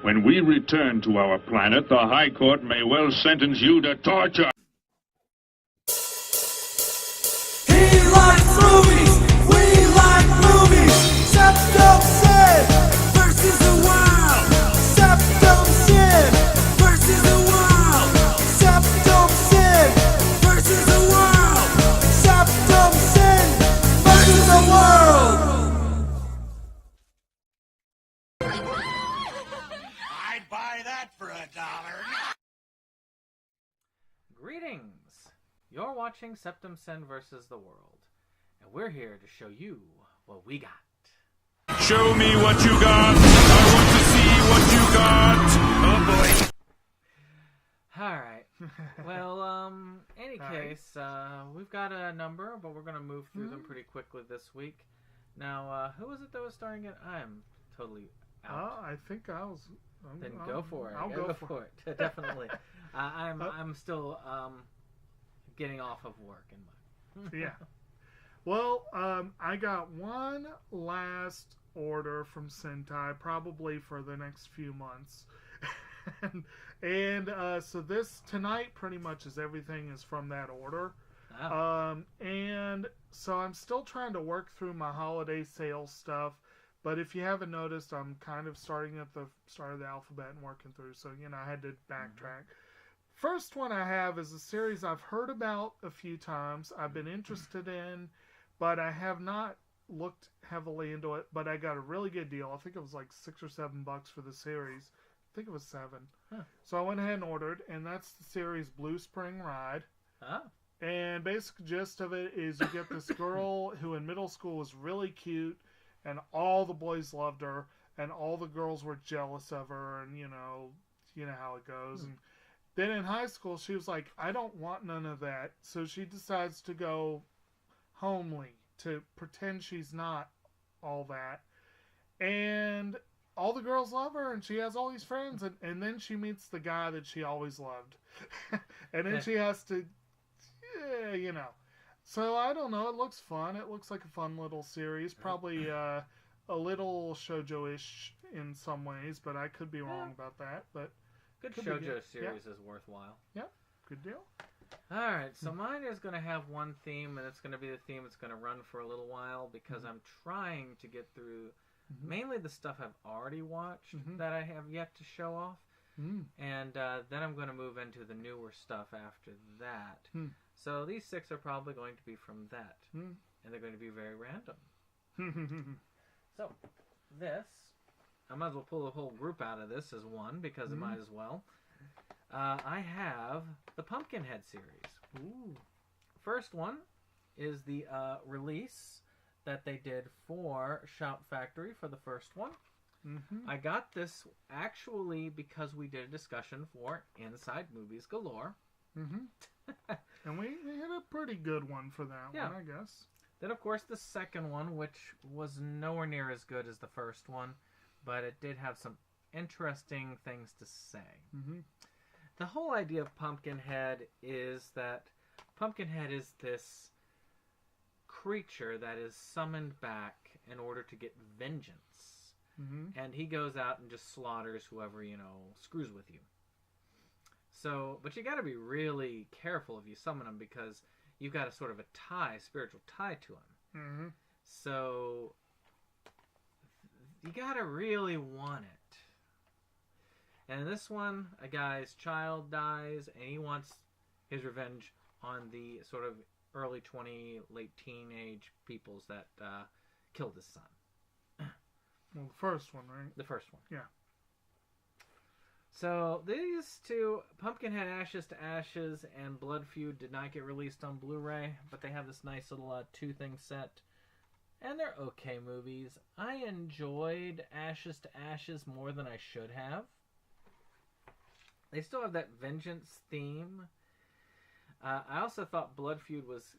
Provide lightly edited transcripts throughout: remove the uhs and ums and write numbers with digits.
When we return to our planet, the High Court may well sentence you to torture. He likes movies, we like movies. SeptumSin versus the world. SeptumSin versus the world. SeptumSin versus the world. SeptumSin versus the world. I'd buy that for $1. Greetings! You're watching SeptumSin versus the world, and we're here to show you what we got. Show me what you got. I want to see what you got. Oh boy. Alright. Well, any case, we've got a number, but we're going to move through them pretty quickly this week. Now, who was it that was starting it? I'm totally out. I think I was. Then go for it. I'll go for it. Definitely. I'm still getting off of work and Yeah. Well, I got one last order from Sentai, probably for the next few months, and so this tonight pretty much is everything is from that order. Oh. And so I'm still trying to work through my holiday sales stuff. But if you haven't noticed, I'm kind of starting at the start of the alphabet and working through. So, I had to backtrack. First one I have is a series I've heard about a few times. I've been interested in, but I have not looked heavily into it. But I got a really good deal. I think it was like $6 or $7 for the series. I think it was 7. Huh. So I went ahead and ordered, and that's the series Blue Spring Ride. Oh. And basic gist of it is you get this girl who in middle school was really cute, and all the boys loved her, and all the girls were jealous of her, and you know how it goes. And then in high school, she was like, I don't want none of that. So she decides to go homely, to pretend she's not all that. And all the girls love her, and she has all these friends, and then she meets the guy that she always loved. And then she has to, So I don't know. It looks fun. It looks like a fun little series. Probably a little shoujo-ish in some ways, but I could be wrong about that. But Good shoujo series is worthwhile. Yeah, good deal. Alright, so mine is going to have one theme, and it's going to be the theme that's going to run for a little while, because I'm trying to get through mainly the stuff I've already watched that I have yet to show off. And then I'm going to move into the newer stuff after that. So these 6 are probably going to be from that. And they're going to be very random. So, this, I might as well pull the whole group out of this as one, because it might as well. I have the Pumpkinhead series. Ooh. First one is the release that they did for Shout Factory for the first one. I got this actually because we did a discussion for Inside Movies Galore. And we had a pretty good one for that one, I guess. Then, of course, the second one, which was nowhere near as good as the first one, but it did have some interesting things to say. The whole idea of Pumpkinhead is that Pumpkinhead is this creature that is summoned back in order to get vengeance. And he goes out and just slaughters whoever, screws with you. So, but you got to be really careful if you summon him, because you've got a sort of a spiritual tie to him. So, you got to really want it. And in this one, a guy's child dies, and he wants his revenge on the sort of early 20, late teenage peoples that killed his son. Well, the first one, right? The first one. Yeah. So, these two, Pumpkinhead Ashes to Ashes and Blood Feud, did not get released on Blu-ray, but they have this nice little 2-thing set. And they're okay movies. I enjoyed Ashes to Ashes more than I should have. They still have that vengeance theme. I also thought Blood Feud was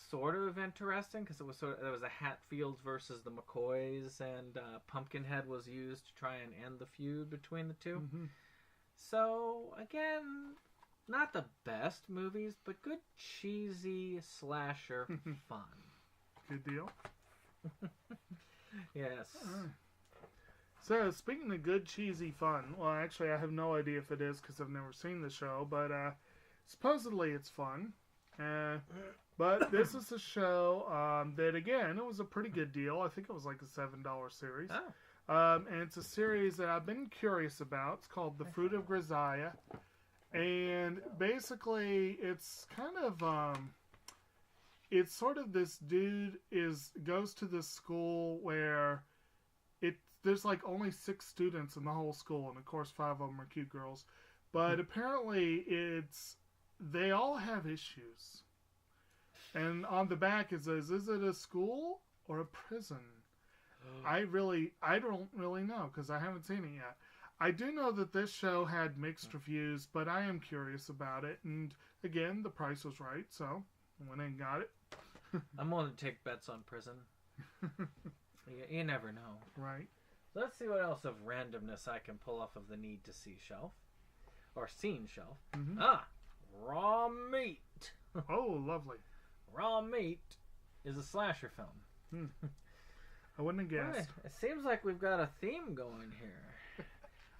sort of interesting, because there was a Hatfields versus the McCoys, and Pumpkinhead was used to try and end the feud between the two. So, again, not the best movies, but good cheesy slasher fun. Good deal. Yes. So, speaking of good, cheesy fun, well, actually, I have no idea if it is because I've never seen the show, but supposedly it's fun. But this is a show that, again, it was a pretty good deal. I think it was like a $7 series. Oh. And it's a series that I've been curious about. It's called The Fruit of Grisaia. And basically, it's kind of... it's sort of this dude goes to this school where there's like only 6 students in the whole school, and of course 5 of them are cute girls. But apparently they all have issues. And on the back it says, is it a school or a prison? I don't really know because I haven't seen it yet. I do know that this show had mixed reviews, but I am curious about it. And again, the price was right, so I went and got it. I'm willing to take bets on prison. You never know. Right. Let's see what else of randomness I can pull off of the need to see shelf. Or seen shelf. Mm-hmm. Raw Meat. Oh, lovely. Raw Meat is a slasher film. I wouldn't have guessed. Boy, it seems like we've got a theme going here.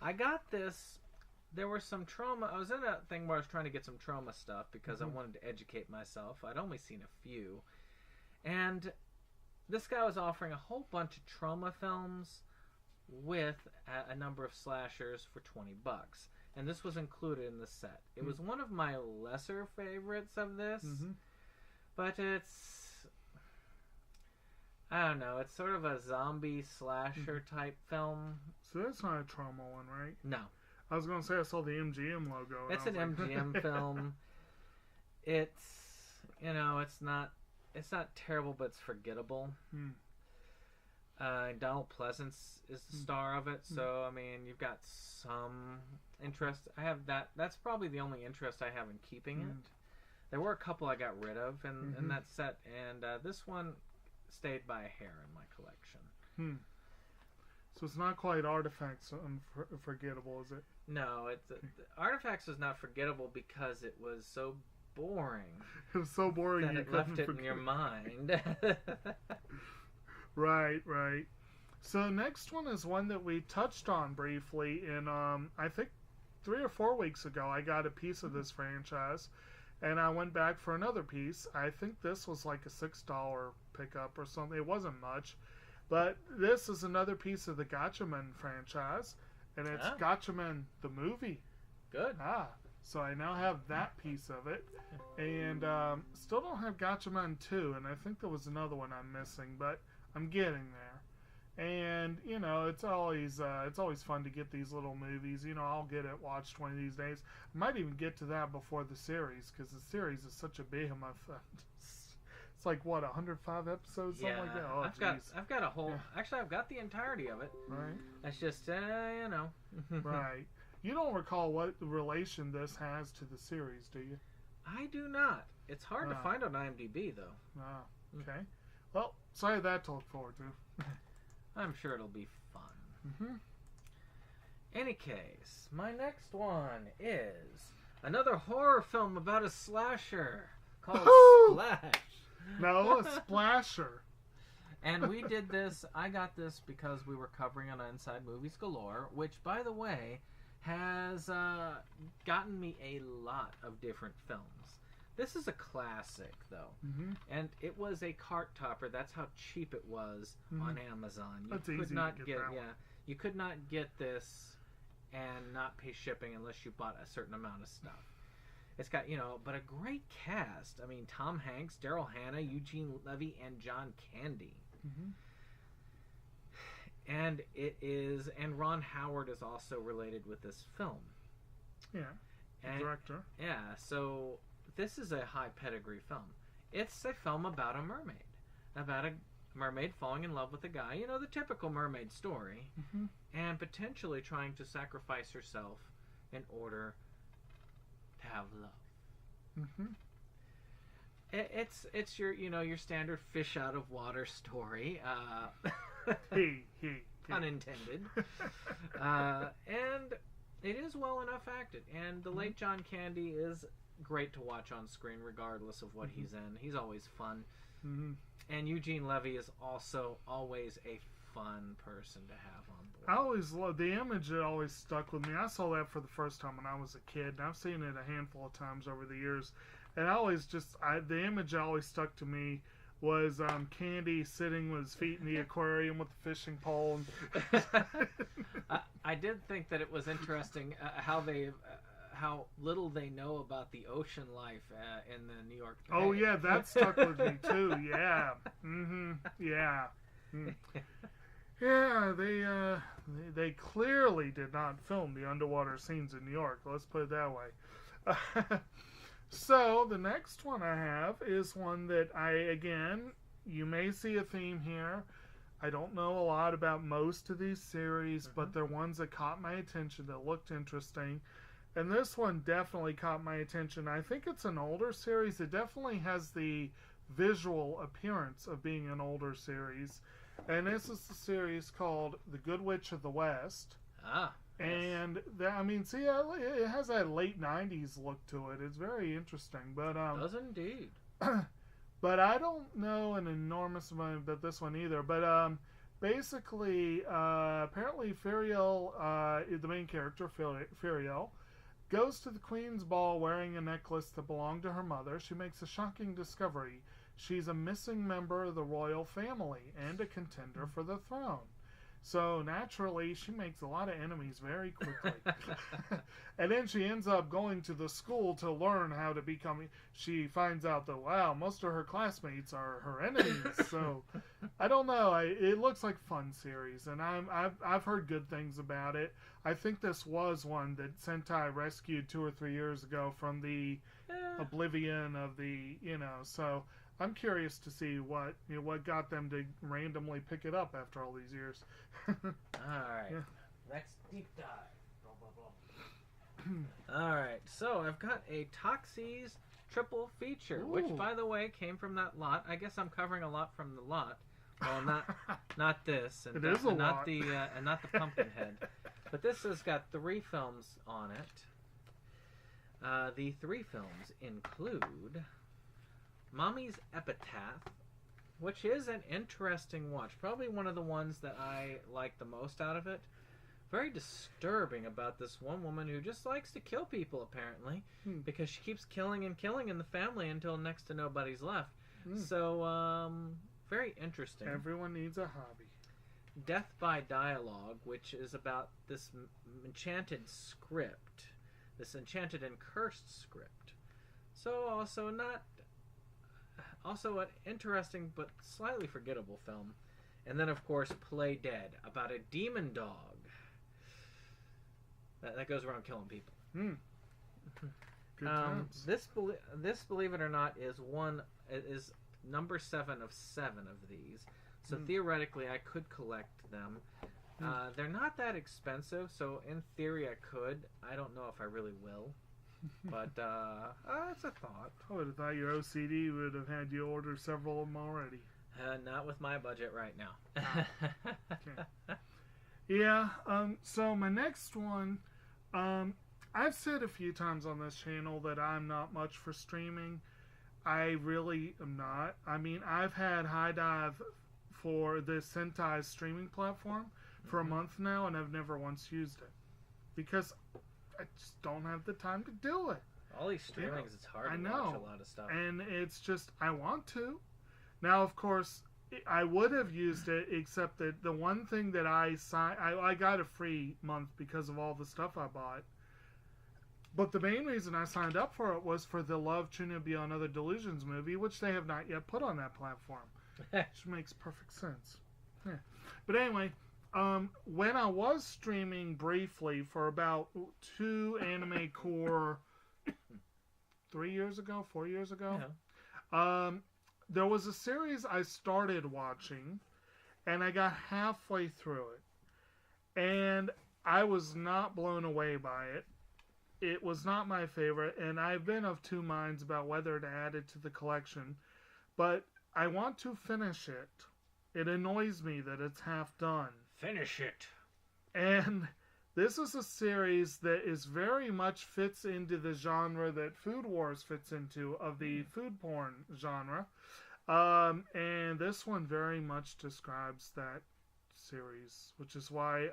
I got this. There was some trauma. I was in a thing where I was trying to get some trauma stuff because I wanted to educate myself. I'd only seen a few. And this guy was offering a whole bunch of trauma films with a number of slashers for $20. And this was included in the set. It was one of my lesser favorites of this. But it's... I don't know. It's sort of a zombie slasher type film. So that's not a trauma one, right? No. I was going to say I saw the MGM logo. It's an MGM film. It's, it's not terrible, but it's forgettable. Donald Pleasance is the star of it, so I mean, you've got some interest. I have that. That's probably the only interest I have in keeping it. There were a couple I got rid of in that set, and this one stayed by a hair in my collection. So it's not quite Artifacts unforgettable, is it? No, Artifacts was not forgettable because it was so boring. It was so boring that you it left couldn't it forget. in your mind. Right. So next one is one that we touched on briefly in, I think 3 or 4 weeks ago. I got a piece of this franchise, and I went back for another piece. I think this was like a $6 pickup or something. It wasn't much. But this is another piece of the Gatchaman franchise, and it's Gatchaman the movie. Good. So I now have that piece of it, and still don't have Gatchaman 2, and I think there was another one I'm missing, but I'm getting there. And it's always fun to get these little movies. I'll get it watched one of these days. I might even get to that before the series, because the series is such a behemoth. It's like, what, 105 episodes, something like that? Oh, I've got a whole... Actually, I've got the entirety of it. Right. It's just, Right. You don't recall what relation this has to the series, do you? I do not. It's hard to find on IMDb, though. Okay. Well, so I have that to look forward to. I'm sure it'll be fun. Any case, my next one is another horror film about a slasher called Splash. No, a splasher. And we did this, I got this because we were covering on Inside Movies Galore, which, by the way, has gotten me a lot of different films. This is a classic, though. And it was a cart topper. That's how cheap it was on Amazon. That's easy to get that one. You could not get this and not pay shipping unless you bought a certain amount of stuff. It's got, but a great cast. I mean, Tom Hanks, Daryl Hannah, Eugene Levy, and John Candy. And and Ron Howard is also related with this film. Yeah, director. Yeah, so this is a high pedigree film. It's a film about a mermaid. About a mermaid falling in love with a guy. The typical mermaid story. And potentially trying to sacrifice herself in order to have love. It's your your standard fish out of water story. Pun intended. And it is well enough acted. And the late John Candy is great to watch on screen, regardless of what he's in. He's always fun. And Eugene Levy is also always a fun person to have on board. I always loved the image that always stuck with me. I saw that for the first time when I was a kid, and I've seen it a handful of times over the years. And I always the image that always stuck to me was Candy sitting with his feet in the aquarium with the fishing pole. I did think that it was interesting how little they know about the ocean life in the New York Bay. Oh yeah, that stuck with me too. Yeah. Mm-hmm. Yeah. Mm. Yeah, they clearly did not film the underwater scenes in New York. Let's put it that way. So the next one I have is one that you may see a theme here. I don't know a lot about most of these series, but they're ones that caught my attention that looked interesting. And this one definitely caught my attention. I think it's an older series. It definitely has the visual appearance of being an older series. And this is the series called The Good Witch of the West. Ah. Yes. And it has that late 90s look to it. It's very interesting. But does indeed. But I don't know an enormous amount about this one either. But basically, apparently Feriel, the main character, Feriel, goes to the Queen's Ball wearing a necklace that belonged to her mother. She makes a shocking discovery. She's a missing member of the royal family and a contender for the throne. So naturally, she makes a lot of enemies very quickly. And then she ends up going to the school to learn how to become... She finds out that, wow, most of her classmates are her enemies. So, I don't know. It looks like a fun series. And I've heard good things about it. I think this was one that Sentai rescued 2 or 3 years ago from the oblivion of the, so... I'm curious to see what got them to randomly pick it up after all these years. All right. Yeah. Next deep dive. Blah, blah, blah. All right. So I've got a Toxies triple feature, Ooh. which, by the way, came from that lot. I guess I'm covering a lot from the lot. Well, not this, and It is a not lot. the Pumpkinhead, but this has got 3 films on it. The 3 films include Mommy's Epitaph, which is an interesting watch. Probably one of the ones that I like the most out of it. Very disturbing about this one woman who just likes to kill people, apparently, because she keeps killing and killing in the family until next to nobody's left. So, very interesting. Everyone needs a hobby. Death by Dialogue, which is about this enchanted script, this enchanted and cursed script. So also an interesting but slightly forgettable film. And then, of course, Play Dead, about a demon dog that goes around killing people. Good times. This, believe it or not, is number 7 of 7 of these. So theoretically, I could collect them. They're not that expensive, so in theory I could. I don't know if I really will. But it's a thought. I would have thought your OCD would have had you order several of them already. Not with my budget right now. Okay. Yeah, so my next one, I've said a few times on this channel that I'm not much for streaming. I really am not. I mean, I've had High Dive for this Sentai streaming platform for a month now, and I've never once used it. Because I just don't have the time to do it. All these streamings, it's hard to watch a lot of stuff. And it's just, I want to. Now, of course, I would have used it, except that the one thing that I got a free month because of all the stuff I bought. But the main reason I signed up for it was for the Love, Tuna Beyond Other Delusions movie, which they have not yet put on that platform. Which makes perfect sense. Yeah. But anyway, when I was streaming briefly for about 2 Anime Core 4 years ago, there was a series I started watching, and I got halfway through it, and I was not blown away by it. It was not my favorite, and I've been of 2 minds about whether to add it to the collection, but I want to finish it. It annoys me that it's half done. Finish it. And this is a series that is very much fits into the genre that Food Wars fits into, of the food porn genre. And this one very much describes that series, which is why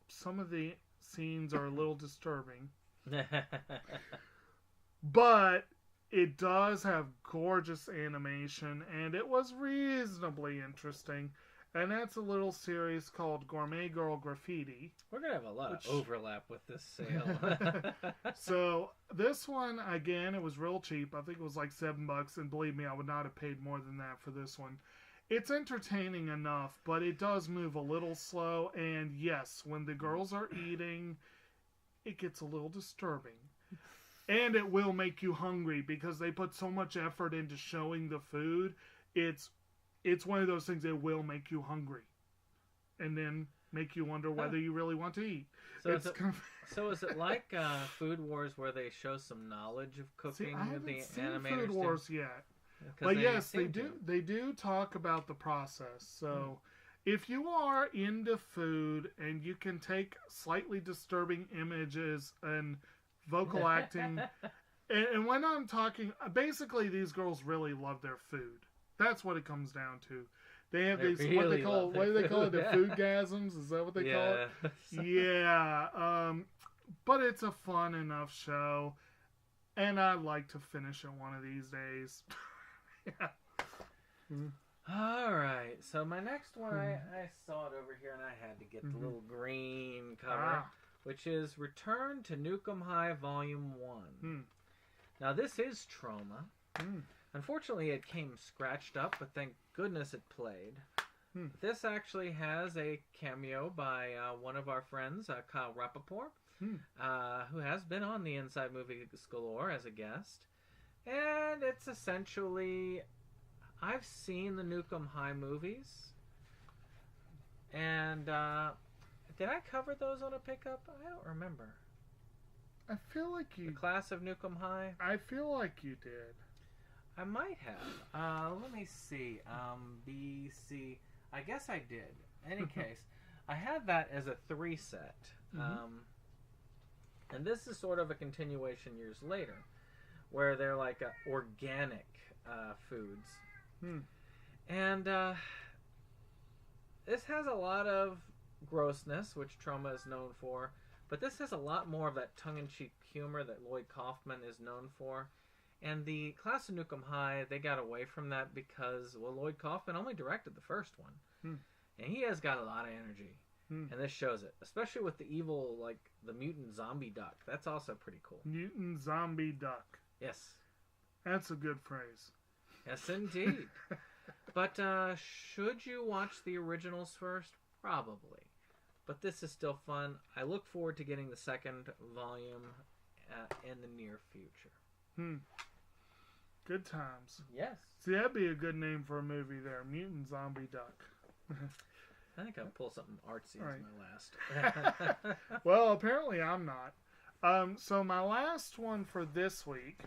some of the scenes are a little disturbing. But it does have gorgeous animation, and it was reasonably interesting. And that's a little series called Gourmet Girl Graffiti. We're going to have a lot of overlap with this sale. So, this one, again, it was real cheap. I think it was like $7, and believe me, I would not have paid more than that for this one. It's entertaining enough, but it does move a little slow, and yes, when the girls are eating, it gets a little disturbing. And it will make you hungry, because they put so much effort into showing the food. It's one of those things that will make you hungry, and then make you wonder whether you really want to eat. So is it like Food Wars, where they show some knowledge of cooking? See, I haven't the seen animators Food Wars yet. But yes, they do talk about the process. So if you are into food and you can take slightly disturbing images and vocal acting, and when I'm talking, basically these girls really love their food. That's what it comes down to. They have these what do they call it? The foodgasms? Is that what they call it? Yeah. But it's a fun enough show, and I'd like to finish it one of these days. Yeah. All right. So my next one, I saw it over here, and I had to get the little green cover, which is Return to Nukem High Volume 1. Now, this is Trauma. Unfortunately, it came scratched up, but thank goodness it played. This actually has a cameo by one of our friends, Kyle Rappaport, who has been on the Inside Movies Galore as a guest. And it's essentially, I've seen the Nukem High movies, and did I cover those on a pickup? I don't remember. I feel like you... The Class of Nukem High? I feel like you did. I might have. Let me see. B, C. I guess I did. In any case, I had that as a 3 set. And this is sort of a continuation years later, where they're like organic foods. And this has a lot of grossness, which Trauma is known for, but this has a lot more of that tongue-in-cheek humor that Lloyd Kaufman is known for. And the Class of Nukem High, they got away from that because, well, Lloyd Kaufman only directed the first one. And he has got a lot of energy. And this shows it. Especially with the evil, like, the mutant zombie duck. That's also pretty cool. Mutant zombie duck. Yes. That's a good phrase. Yes, indeed. But should you watch the originals first? Probably. But this is still fun. I look forward to getting the second volume in the near future. Good times. Yes. See, that'd be a good name for a movie there. Mutant Zombie Duck. I think I'll pull something artsy as my last. Well, apparently I'm not. So my last one for this week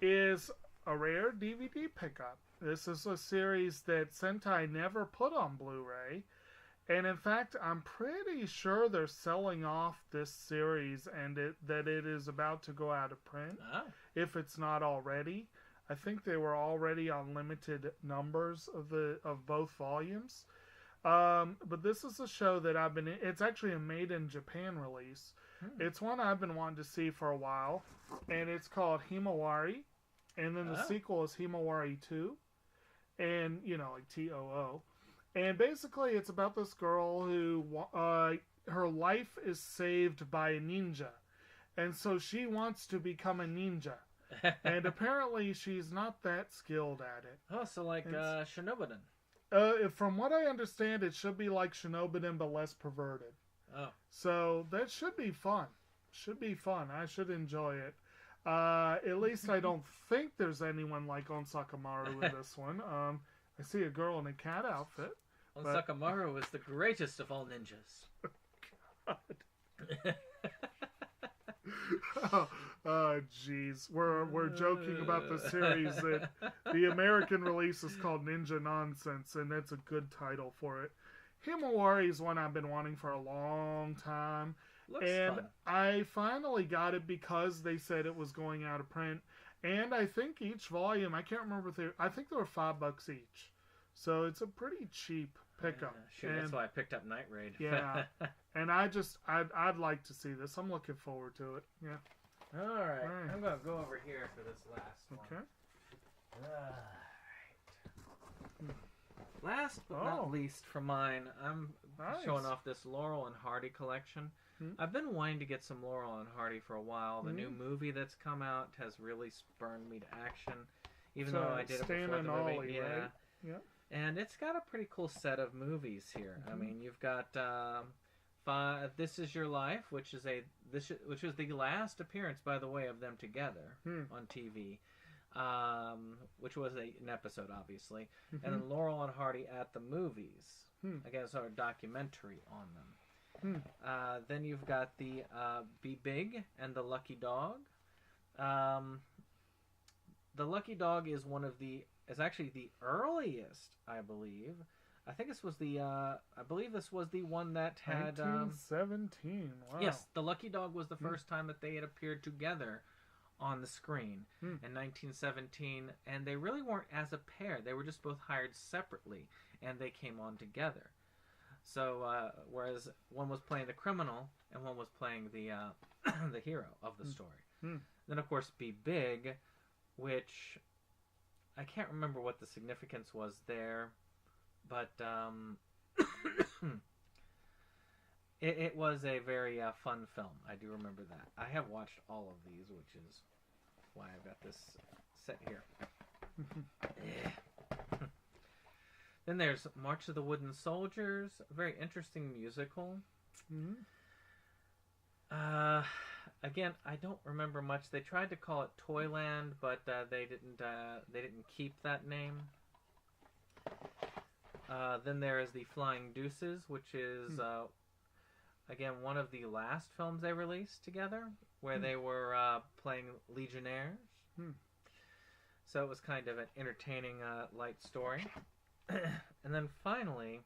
is a rare DVD pickup. This is a series that Sentai never put on Blu-ray. And in fact, I'm pretty sure they're selling off this series and that it is about to go out of print. If it's not already. I think they were already on limited numbers of both volumes. But this is a show that I've been in. It's actually a made in Japan release. It's one I've been wanting to see for a while. And it's called Himawari. And then the sequel is Himawari 2. And, you know, like T-O-O. And basically it's about this girl who, her life is saved by a ninja. And so she wants to become a ninja. And apparently she's not that skilled at it. Oh, so like Shinobuden. From what I understand, it should be like Shinobuden, but less perverted. Oh. So that should be fun. Should be fun. I should enjoy it. At least I don't think there's anyone like Onsakamaru in this one. I see a girl in a cat outfit. Onsakamaru is the greatest of all ninjas. God. Oh, jeez. We're joking about the series that the American release is called Ninja Nonsense, and that's a good title for it. Himawari is one I've been wanting for a long time. Looks and fun. I finally got it because they said it was going out of print. And I think each volume, I can't remember if I think they were $5 each. So it's a pretty cheap pickup. Shoot, that's why I picked up Night Raid. Yeah. And I'd like to see this. I'm looking forward to it. Yeah. All right. I'm going to go over here for this last one. Okay. All right. Last but not least for mine, I'm showing off this Laurel and Hardy collection. I've been wanting to get some Laurel and Hardy for a while. The new movie that's come out has really spurned me to action, even though I did it before the movie. Ollie, right? Yeah. And it's got a pretty cool set of movies here. I mean, you've got This Is Your Life, which is the last appearance, by the way, of them together on TV, which was an episode, obviously. And then Laurel and Hardy at the Movies. I guess a documentary on them. Then you've got the Be Big and the Lucky Dog. The Lucky Dog is actually the earliest, I believe. I think this was this was the one that had 1917. Wow. Yes, the Lucky Dog was the first time that they had appeared together on the screen in 1917, and they really weren't as a pair. They were just both hired separately, and they came on together. So whereas one was playing the criminal and one was playing the the hero of the story. Then of course Be Big, which I can't remember what the significance was there, but it was a very fun film. I do remember that. I have watched all of these, which is why I've got this set here. Then there's March of the Wooden Soldiers, a very interesting musical. Again, I don't remember much. They tried to call it Toyland, but they didn't keep that name. Then there is the Flying Deuces, which is again one of the last films they released together, where they were playing Legionnaires. So it was kind of an entertaining light story. And then finally,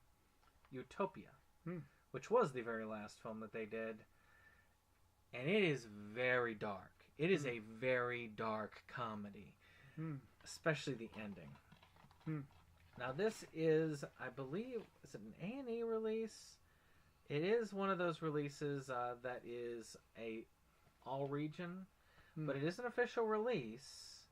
Utopia, which was the very last film that they did. And it is very dark. It is a very dark comedy, especially the ending. Now this is, I believe, is it an A&E release? It is one of those releases that is a all-region, but it is an official release.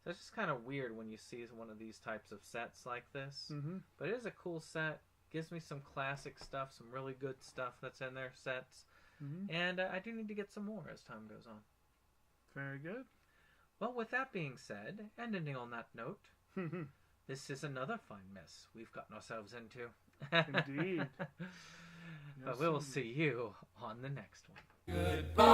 So it's just kind of weird when you see one of these types of sets like this. But it is a cool set. Gives me some classic stuff, some really good stuff that's in their sets. And I do need to get some more as time goes on. Very good. Well, with that being said, and ending on that note, this is another fine mess we've gotten ourselves into. Indeed. But we will see you on the next one. Goodbye.